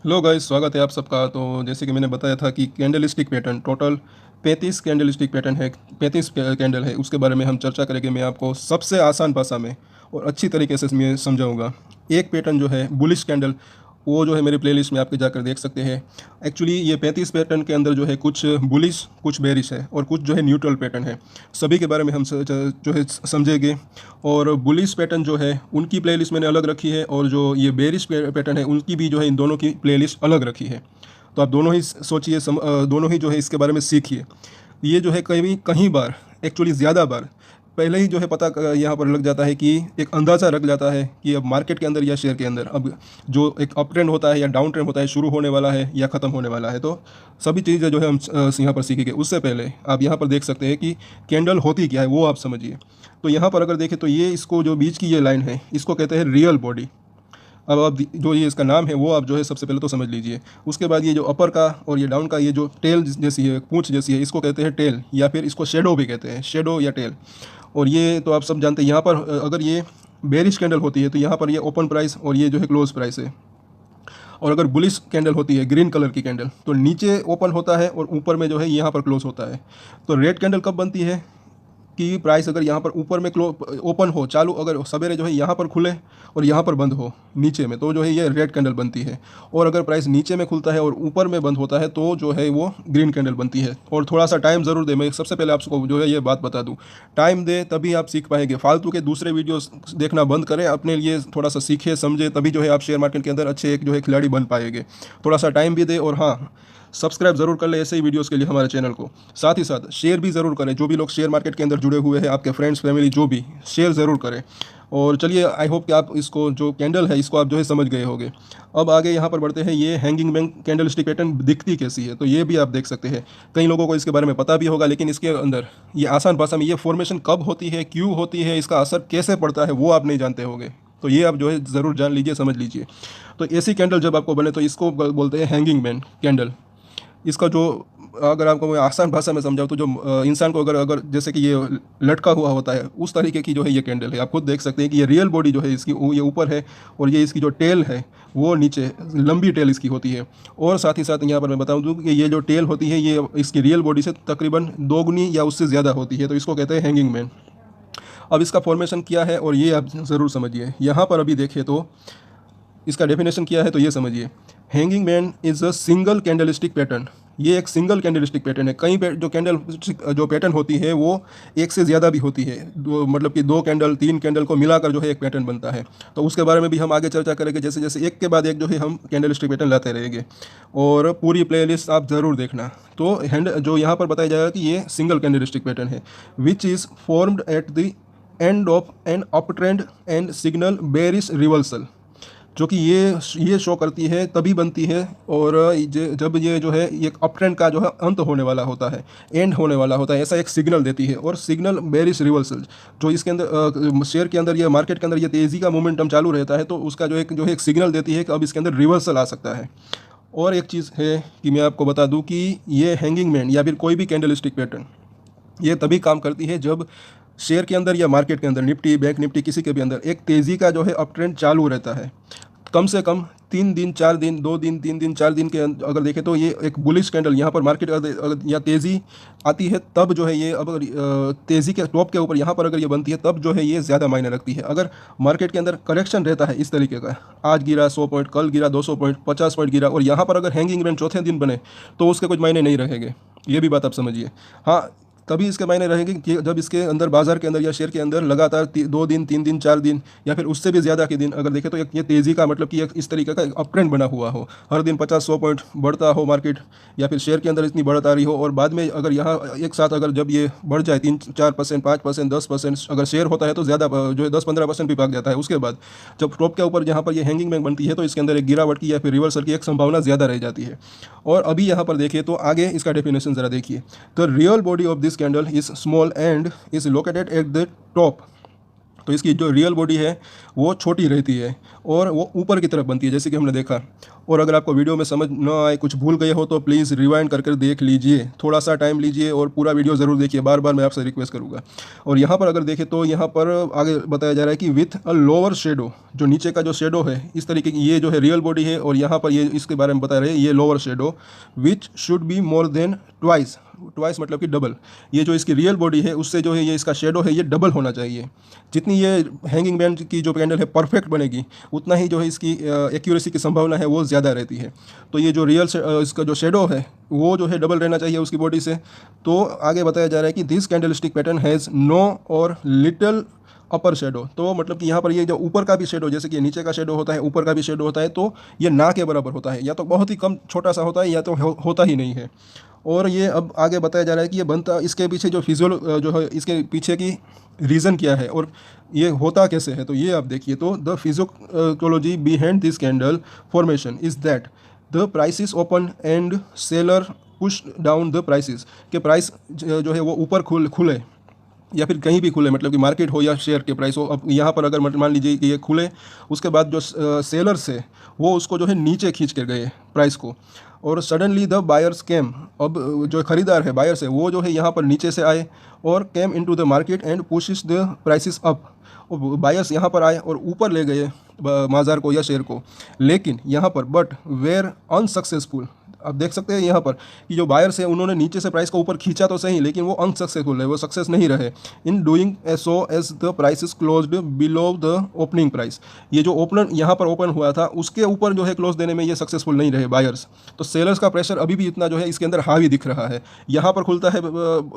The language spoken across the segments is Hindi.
हेलो गाइस, स्वागत है आप सबका। तो जैसे कि मैंने बताया था कि candle stick pattern total 35 candle stick pattern है, 35 कैंडल है, उसके बारे में हम चर्चा करेंगे। मैं आपको सबसे आसान भाषा में और अच्छी तरीके से मैं समझाऊंगा। एक पैटर्न जो है बुलिश कैंडल, वो जो है मेरी प्लेलिस्ट में आपके जाकर देख सकते हैं। एक्चुअली ये 35 पैटर्न के अंदर जो है कुछ बुलिश कुछ बेरिश है और कुछ जो है न्यूट्रल पैटर्न है। सभी के बारे में हम जो है समझेंगे। और बुलिश पैटर्न जो है उनकी प्लेलिस्ट मैंने अलग रखी है, और जो ये बेरिश पैटर्न है उनकी भी जो है इन दोनों की प्लेलिस्ट अलग रखी है। तो आप दोनों ही सोचिए, दोनों ही जो है इसके बारे में सीखिए। ये जो है कहीं कहीं बार, एक्चुअली ज़्यादा बार पहले ही जो है पता यहाँ पर लग जाता है कि एक अंदाज़ा रख जाता है कि अब मार्केट के अंदर या शेयर के अंदर अब जो एक अप ट्रेंड होता है या डाउन ट्रेंड होता है शुरू होने वाला है या ख़त्म होने वाला है। तो सभी चीज़ें जो है हम यहाँ पर सीखेंगे। उससे पहले आप यहाँ पर देख सकते हैं कि कैंडल होती क्या है, वो आप समझिए। तो यहाँ पर अगर देखें तो ये इसको जो बीच की ये लाइन है इसको कहते हैं रियल बॉडी। अब आप जो ये इसका नाम है वो आप जो है सबसे पहले तो समझ लीजिए। उसके बाद ये जो अपर का और ये डाउन का ये जो टेल जैसी है, पूंछ जैसी है, इसको कहते हैं टेल, या फिर इसको शेडो भी कहते हैं, शेडो या टेल। और ये तो आप सब जानते हैं। यहाँ पर अगर ये बेरिश कैंडल होती है तो यहाँ पर ये ओपन प्राइस और ये जो है क्लोज प्राइस है। और अगर बुलिश कैंडल होती है ग्रीन कलर की कैंडल, तो नीचे ओपन होता है और ऊपर में जो है यहाँ पर क्लोज होता है। तो रेड कैंडल कब बनती है कि प्राइस अगर यहाँ पर ऊपर में क्लो ओपन हो चालू, अगर सवेरे जो है यहाँ पर खुले और यहाँ पर बंद हो नीचे में, तो जो है ये रेड कैंडल बनती है। और अगर प्राइस नीचे में खुलता है और ऊपर में बंद होता है तो जो है वो ग्रीन कैंडल बनती है। और थोड़ा सा टाइम ज़रूर दे। मैं सबसे पहले आपको जो है ये बात बता दूँ, टाइम दे तभी आप सीख पाएंगे। फालतू के दूसरे वीडियोस देखना बंद करें, अपने लिए थोड़ा सा सीखे समझे, तभी जो है आप शेयर मार्केट के अंदर अच्छे एक जो है खिलाड़ी बन पाएंगे। थोड़ा सा टाइम भी दे। और हाँ, सब्सक्राइब ज़रूर कर ले ऐसे ही वीडियोस के लिए हमारे चैनल को। साथ ही साथ शेयर भी ज़रूर करें। जो भी लोग शेयर मार्केट के अंदर जुड़े हुए हैं, आपके फ्रेंड्स फैमिली जो भी, शेयर ज़रूर करें। और चलिए, आई होप कि आप इसको जो कैंडल है इसको आप जो है समझ गए होंगे। अब आगे यहाँ पर बढ़ते हैं। ये hanging man candle stick pattern दिखती कैसी है, तो ये भी आप देख सकते हैं। कई लोगों को इसके बारे में पता भी होगा, लेकिन इसके अंदर ये आसान भाषा में ये फॉर्मेशन कब होती है, क्यों होती है, इसका असर कैसे पड़ता है, वो आप नहीं जानते होंगे। तो ये आप जो है ज़रूर जान लीजिए, समझ लीजिए। तो ऐसी कैंडल जब आपको बने तो इसको बोलते हैं हैंगिंग मैन कैंडल। इसका जो, अगर आपको मैं आसान भाषा में समझाऊँ तो जो इंसान को अगर अगर जैसे कि ये लटका हुआ होता है, उस तरीके की जो है ये कैंडल है। आप खुद देख सकते हैं कि ये रियल बॉडी जो है इसकी ये ऊपर है, और ये इसकी जो टेल है वो नीचे, लंबी टेल इसकी होती है। और साथ ही साथ यहाँ पर मैं बताऊँ दूँ कि ये जो टेल होती है ये इसकी रियल बॉडी से तकरीबन दोगुनी या उससे ज़्यादा होती है। तो इसको कहते हैं हैंगिंग मैन। अब इसका फॉर्मेशन क्या है और ये आप ज़रूर समझिए। यहाँ पर अभी देखें तो इसका डेफिनेशन क्या है, तो ये समझिए। Hanging man is a single candlestick pattern. ये एक सिंगल कैंडलस्टिक पैटर्न है। कई जो कैंडल जो पैटर्न होती है वो एक से ज़्यादा भी होती है, दो मतलब कि दो कैंडल तीन कैंडल को मिलाकर जो है एक पैटर्न बनता है। तो उसके बारे में भी हम आगे चर्चा करेंगे, जैसे जैसे एक के बाद एक जो है हम कैंडलस्टिक पैटर्न लाते रहेंगे। और पूरी प्लेलिस्ट आप ज़रूर देखना। तो हैंड जो यहाँ पर बताया जाएगा कि ये सिंगल कैंडलस्टिक पैटर्न है, which is formed at the end of an up trend and signal bearish reversal. जो कि ये शो करती है, तभी बनती है और जब ये जो है ये अप ट्रेंड का जो है अंत होने वाला होता है, एंड होने वाला होता है, ऐसा एक सिग्नल देती है। और सिग्नल बेरिश रिवर्सल, जो इसके अंदर शेयर के अंदर या मार्केट के अंदर ये तेज़ी का मोमेंटम चालू रहता है, तो उसका जो है एक सिग्नल देती है कि अब इसके अंदर रिवर्सल आ सकता है। और एक चीज़ है कि मैं आपको बता दूं कि ये हैंगिंग मैन या फिर कोई भी कैंडलस्टिक पैटर्न ये तभी काम करती है जब शेयर के अंदर या मार्केट के अंदर, निफ्टी बैंक निफ्टी किसी के भी अंदर एक तेज़ी का जो है अप ट्रेंड चालू रहता है। कम से कम 3 दिन 4 दिन, 2 दिन 3 दिन 4 दिन के अगर देखें तो ये एक बुलिश कैंडल यहाँ पर मार्केट अगर या तेज़ी आती है तब जो है ये, अब तेज़ी के टॉप के ऊपर यहाँ पर अगर ये बनती है तब जो है ये ज़्यादा मायने रखती है। अगर मार्केट के अंदर करेक्शन रहता है इस तरीके का, आज गिरा 100 पॉइंट, कल गिरा 200 पॉइंट, 50 पॉइंट गिरा, और यहाँ पर अगर हैंगिंग मैन चौथे दिन बने तो उसके कुछ मायने नहीं रहेंगे। ये भी बात आप समझिए। हाँ, तभी इसके मायने रहेंगे कि जब इसके अंदर बाजार के अंदर या शेयर के अंदर लगातार 2 दिन 3 दिन 4 दिन या फिर उससे भी ज़्यादा के दिन अगर देखें तो ये तेज़ी का मतलब कि एक इस तरीके का एक अप ट्रेंड बना हुआ हो, हर दिन 50-100 पॉइंट बढ़ता हो मार्केट, या फिर शेयर के अंदर इतनी बढ़त आ रही हो, और बाद में अगर यहाँ एक साथ अगर जब ये बढ़ जाए 3-4%, 5%, 10%, अगर शेयर होता है तो ज़्यादा जो है 10-15% भी भाग जाता है। उसके बाद जब टॉप के ऊपर जहाँ पर ये हैंगिंग मैन बनती है तो इसके अंदर एक गिरावट की या फिर रिवर्सल की एक संभावना ज़्यादा रह जाती है। और अभी यहाँ पर देखिए तो आगे इसका डेफिनेशन ज़रा देखिए। The real body of this candle is small and is located at the top तो इसकी जो रियल बॉडी है वो छोटी रहती है और वो ऊपर की तरफ बनती है, जैसे कि हमने देखा। और अगर आपको वीडियो में समझ न आए, कुछ भूल गए हो, तो प्लीज़ रिवाइंड करके देख लीजिए, थोड़ा सा टाइम लीजिए और पूरा वीडियो ज़रूर देखिए, बार बार मैं आपसे रिक्वेस्ट करूँगा। और यहाँ पर अगर देखें तो यहाँ पर आगे बताया जा रहा है कि विथ अ लोअर शेडो, जो नीचे का जो शेडो है इस तरीके की, ये जो है रियल बॉडी है, और यहाँ पर ये इसके बारे में बता रहे हैं ये lower shadow which should be more than twice, twice मतलब कि डबल। ये जो इसकी रियल बॉडी है उससे जो है ये इसका शेडो है ये डबल होना चाहिए। जितनी ये हैंगिंग बैंड की जो कैंडल है परफेक्ट बनेगी, उतना ही जो है इसकी एक्यूरेसी की संभावना है वो ज़्यादा रहती है। तो ये जो रियल इसका जो शेडो है वो जो है डबल रहना चाहिए उसकी बॉडी से। तो आगे बताया जा रहा है कि this candlestick pattern has no or little upper shadow. तो मतलब कि यहाँ पर ये जो ऊपर का भी शेडो, जैसे कि नीचे का शेडो होता है, ऊपर का भी शेडो होता है, तो ये ना के बराबर होता है, या तो बहुत ही कम छोटा सा होता है या तो होता ही नहीं है। और ये अब आगे बताया जा रहा है कि ये बनता, इसके पीछे जो फिजियोल जो है इसके पीछे की रीज़न क्या है और ये होता कैसे है, तो ये आप देखिए। तो the physiology behind this candle formation is that the prices open and seller push down the prices, के प्राइस जो है वो ऊपर खुले या फिर कहीं भी खुले, मतलब कि मार्केट हो या शेयर के प्राइस हो। अब यहाँ पर अगर मान लीजिए कि ये खुले, उसके बाद जो सेलर्स है वो उसको जो है नीचे खींच के गए प्राइस को, और सडनली द बायर्स केम, अब जो खरीदार है बायर्स है वो जो है यहाँ पर नीचे से आए और came into the market and pushes the prices up, और बायर्स यहाँ पर आए और ऊपर ले गए बाजार को या शेयर को। लेकिन यहाँ पर बट वेयर अनसक्सेसफुल, आप देख सकते हैं यहाँ पर कि जो बायर्स है उन्होंने नीचे से प्राइस को ऊपर खींचा तो सही, लेकिन वो अनसक्सेसफुल है, वो सक्सेस नहीं रहे in doing so as the price is closed below the opening price. ये जो ओपनर यहाँ पर ओपन हुआ था उसके ऊपर जो है क्लोज देने में ये सक्सेसफुल नहीं रहे बायर्स। तो सेलर्स का प्रेशर अभी भी इतना जो है इसके अंदर हावी दिख रहा है। यहाँ पर खुलता है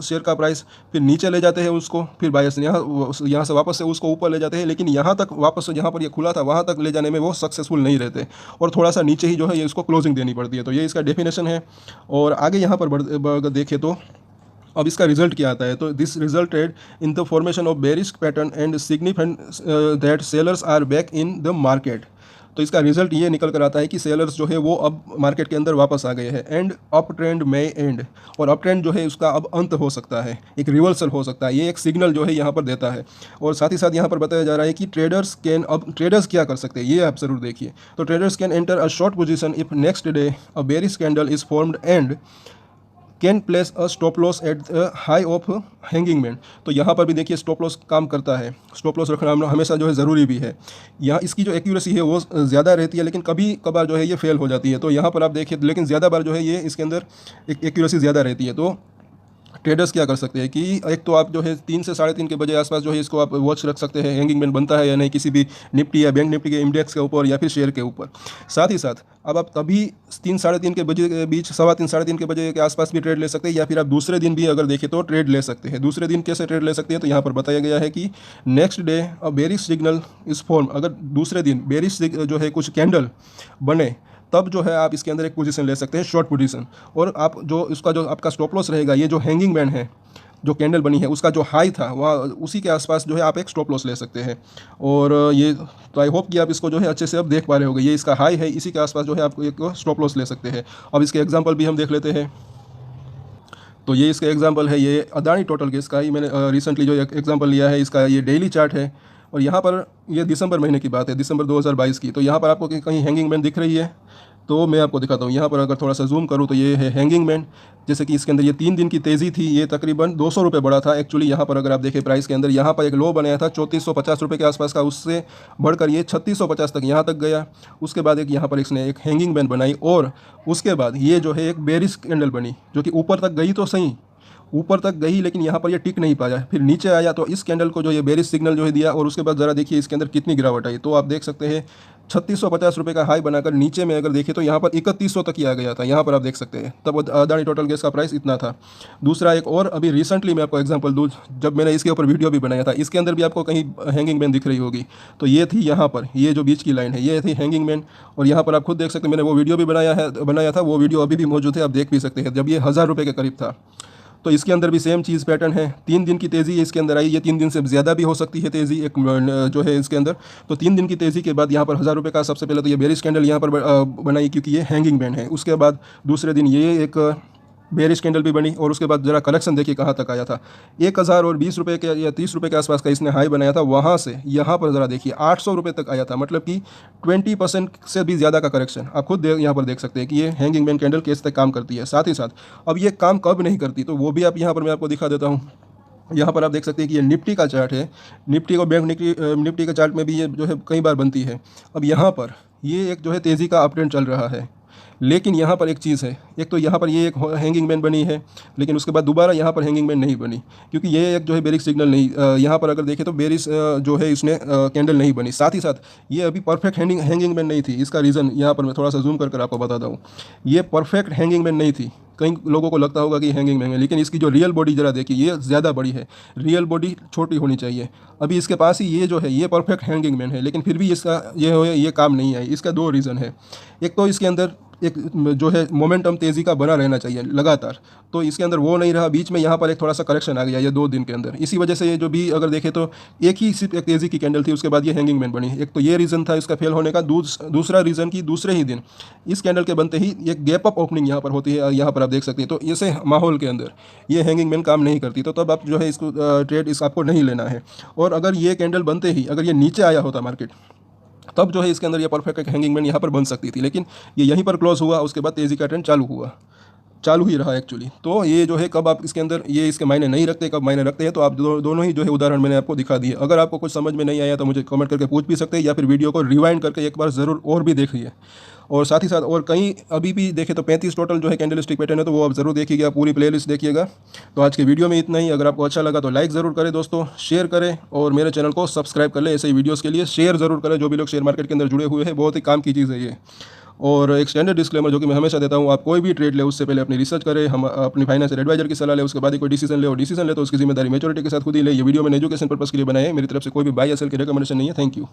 शेयर का प्राइस, फिर नीचे ले जाते हैं उसको, फिर बायर्स यहाँ से वापस से उसको ऊपर ले जाते हैं, लेकिन यहाँ तक वापस जहाँ पर ये खुला था वहाँ तक ले जाने में वो सक्सेसफुल नहीं रहते, और थोड़ा सा नीचे ही जो है ये इसको क्लोजिंग देनी पड़ती है। तो ये इसका डेफिनेशन है। और आगे यहाँ पर देखें तो अब इसका रिजल्ट क्या आता है, तो this resulted in the formation of bearish pattern and significant that sellers are back in the market. तो इसका रिजल्ट ये निकल कर आता है कि सेलर्स जो है वो अब मार्केट के अंदर वापस आ गए हैं। एंड अप ट्रेंड में एंड, और अप ट्रेंड जो है उसका अब अंत हो सकता है, एक रिवर्सल हो सकता है, ये एक सिग्नल जो है यहाँ पर देता है। और साथ ही साथ यहाँ पर बताया जा रहा है कि ट्रेडर्स कैन, अब ट्रेडर्स क्या कर सकते हैं ये आप जरूर देखिए। तो traders can enter a short position if next day a bearish candle is formed and can place a stop loss at the high of hanging band. तो यहाँ पर भी देखिए स्टॉप लॉस काम करता है, स्टॉप लॉस रखना हमेशा जो है ज़रूरी भी है। यहाँ इसकी जो एक्यूरेसी है वो ज़्यादा रहती है, लेकिन कभी कभार जो है ये फेल हो जाती है। तो यहाँ पर आप देखिए, लेकिन ज़्यादा बार जो है ये इसके अंदर एक्यूरेसी ज़्यादा रहती है। तो ट्रेडर्स क्या कर सकते हैं कि एक तो आप जो है 3 से 3:30 के बजे आसपास जो है इसको आप वॉच रख सकते हैं, हैंगिंग बैंड बनता है या नहीं किसी भी निफ्टी या बैंक निफ्टी के इंडेक्स के ऊपर या फिर शेयर के ऊपर। साथ ही साथ अब आप तभी 3-3:30 के बजे के बीच, 3:15-3:30 के बजे के आसपास भी ट्रेड ले सकते हैं, या फिर आप दूसरे दिन भी अगर देखें तो ट्रेड ले सकते हैं। दूसरे दिन कैसे ट्रेड ले सकते हैं, तो यहाँ पर बताया गया है कि नेक्स्ट डे अ बेरिश सिग्नल इस फॉर्म, अगर दूसरे दिन बेरिश जो है कुछ कैंडल बने तब जो है आप इसके अंदर एक पोजीशन ले सकते हैं, शॉर्ट पोजीशन। और आप जो इसका जो आपका स्टॉप लॉस रहेगा, ये जो हैंगिंग बैंड है जो कैंडल बनी है उसका जो हाई था वहाँ उसी के आसपास जो है आप एक स्टॉप लॉस ले सकते हैं। और ये तो आई होप कि आप इसको जो है अच्छे से अब देख पा रहे होंगे, ये इसका हाई है, इसी के आसपास जो है आप एक स्टॉप लॉस ले सकते हैं। अब इसके एग्जाम्पल भी हम देख लेते हैं। तो ये इसका एग्जाम्पल है, ये अदानी टोटल गैस का ही मैंने रिसेंटली जो एग्जाम्पल लिया है, इसका ये डेली चार्ट है। और यहाँ पर ये दिसंबर महीने की बात है, दिसंबर 2022 की। तो यहाँ पर आपको कहीं हैंगिंग बैंड दिख रही है, तो मैं आपको दिखाता हूँ। यहाँ पर अगर थोड़ा सा जूम करूँ तो ये है हैंगिंग बैंड। जैसे कि इसके अंदर ये 3 दिन की तेज़ी थी, ये तकरीबन 200 रुपये बढ़ा था एक्चुअली। यहाँ पर अगर आप देखें प्राइस के अंदर, यहाँ पर एक लो बनाया था 3450 रुपये के आसपास का, उससे बढ़कर ये 3650 तक यहाँ तक गया। उसके बाद एक यहाँ पर इसने एक हैंगिंग बैंड बनाई, और उसके बाद ये जो है एक बेरिश कैंडल बनी, जो कि ऊपर तक गई तो सही, ऊपर तक गई, लेकिन यहाँ पर ये टिक नहीं पाया, फिर नीचे आया। तो इस कैंडल को जो ये बेरिश सिग्नल जो है दिया, और उसके बाद ज़रा देखिए इसके अंदर कितनी गिरावट आई। तो आप देख सकते हैं 3650 रुपये का हाई बनाकर नीचे में अगर देखें तो यहाँ पर 3100 तक ही आ गया था। यहाँ पर आप देख सकते हैं तब अदानी टोटल गैस का प्राइस इतना था। दूसरा एक और अभी रिसेंटली मैं आपको एग्जांपल दूँ, जब मैंने इसके ऊपर वीडियो भी बनाया था, इसके अंदर भी आपको कहीं हैंगिंग बैंड दिख रही होगी। तो ये थी यहाँ पर, ये जो बीच की लाइन है ये थी हैंगिंग बैंड। और यहाँ पर आप खुद देख सकते हैं, मैंने वो वीडियो भी बनाया था, वो वीडियो अभी भी मौजूद है, आप देख भी सकते हैं, जब ये 1000 रुपये के करीब था। तो इसके अंदर भी सेम चीज़ पैटर्न है, 3 दिन की तेज़ी इसके अंदर आई, ये 3 दिन से ज़्यादा भी हो सकती है तेज़ी एक जो है इसके अंदर। तो 3 दिन की तेज़ी के बाद यहाँ पर 1000 रुपये का सबसे पहले तो ये बेरिश कैंडल यहाँ पर बनाई, क्योंकि ये हैंगिंग बैंड है। उसके बाद दूसरे दिन ये एक बेरिश कैंडल भी बनी और उसके बाद जरा कलेक्शन देखिए कहाँ तक आया था। 1020 रुपये के या 30 रुपये के आसपास का इसने हाई बनाया था, वहाँ से यहाँ पर ज़रा देखिए 800 रुपये तक आया था, मतलब कि 20% से भी ज़्यादा का करेक्शन। आप खुद यहाँ पर देख सकते हैं कि ये हैंगिंग मैन कैंडल किस तक काम करती है। साथ ही साथ अब ये काम कब नहीं करती तो वो भी आप यहाँ पर मैं आपको दिखा देता हूँ। यहाँ पर आप देख सकते हैं कि ये निफ्टी का चार्ट है। निफ्टी को बैंक निफ्टी के चार्ट में भी ये जो है कई बार बनती है। अब यहाँ पर ये एक जो है तेज़ी का अपट्रेंड चल रहा है, लेकिन यहाँ पर एक चीज़ है, एक तो यहाँ पर ये एक हैंगिंग मैन बनी है, लेकिन उसके बाद दोबारा यहाँ पर हैंगिंग मैन नहीं बनी, क्योंकि ये एक जो है बेरिश सिग्नल नहीं, यहाँ पर अगर देखें तो बेरिश जो है इसने कैंडल नहीं बनी। साथ ही साथ ये अभी परफेक्ट हैंगिंग मैन नहीं थी। इसका रीज़न यहाँ पर मैं थोड़ा सा जूम कर आपको बताता हूँ। ये परफेक्ट हैंगिंग मैन नहीं थी। कई लोगों को लगता होगा कि हैंगिंग मैन है, लेकिन इसकी जो रियल बॉडी ज़रा देखिए, ये ज़्यादा बड़ी है, रियल बॉडी छोटी होनी चाहिए। अभी इसके पास ही ये जो है ये परफेक्ट हैंगिंग मैन है, लेकिन फिर भी इसका ये काम नहीं आई। इसका दो रीज़न है। एक तो इसके अंदर एक जो है मोमेंटम तेज़ी का बना रहना चाहिए लगातार, तो इसके अंदर वो नहीं रहा। बीच में यहाँ पर एक थोड़ा सा करेक्शन आ गया ये 2 दिन के अंदर, इसी वजह से ये जो भी अगर देखें तो एक ही सिर्फ एक तेज़ी की कैंडल थी, उसके बाद ये हैंगिंग मैन बनी। एक तो ये रीज़न था इसका फेल होने का। दूसरा रीज़न कि दूसरे ही दिन इस कैंडल के बनते ही एक गैप अप ओपनिंग यहाँ पर होती है, यहाँ पर आप देख सकते हैं। तो ऐसे माहौल के अंदर ये हैंगिंग मैन काम नहीं करती, तो तब आप जो है इसको ट्रेड आपको नहीं लेना है। और अगर ये कैंडल बनते ही अगर ये नीचे आया होता मार्केट, तब जो है इसके अंदर ये परफेक्ट हैंगिंग मैन यहाँ पर बन सकती थी, लेकिन ये यहीं पर क्लोज हुआ, उसके बाद तेज़ी का ट्रेंड चालू ही रहा एक्चुअली। तो ये जो है कब आप इसके अंदर ये इसके मायने नहीं रखते, कब मायने रखते हैं, तो आप दोनों ही जो है उदाहरण मैंने आपको दिखा दिए। अगर आपको कुछ समझ में नहीं आया तो मुझे कमेंट करके पूछ भी सकते हैं, या फिर वीडियो को रिवाइंड करके एक बार ज़रूर और भी देखिए। और साथ ही साथ और कहीं अभी भी देखें तो 35 टोटल जो है कैंडलस्टिक पैटर्न है, तो वो आप ज़रूर देखिएगा, पूरी प्लेलिस्ट देखिएगा। तो आज की वीडियो में इतना ही। अगर आपको अच्छा लगा तो लाइक ज़रूर करें दोस्तों, शेयर करें और मेरे चैनल को सब्सक्राइब कर लें। ऐसे ही वीडियोज़ के लिए शेयर ज़रूर करें। जो भी लोग शेयर मार्केट के अंदर जुड़े हुए हैं, बहुत ही काम की चीज़ है ये। और एक स्टैंडर्ड डिस्क्लेमर जो कि मैं हमेशा देता हूँ, आप कोई भी ट्रेड ले उससे पहले अपनी रिसर्च करें, हम अपनी फाइनेंशियल एडवाइजर की सलाह ले, उसके बाद ही कोई डिसीजन ले। और डिसीजन ले तो उसकी जिम्मेदारी मैच्योरिटी के साथ खुद ही ले। ये वीडियो मैंने एजुकेशन पर्पस के लिए बनाया है, मेरी तरफ से कोई भी बाय या सेल की रिकमेंडेशन नहीं है। Thank you.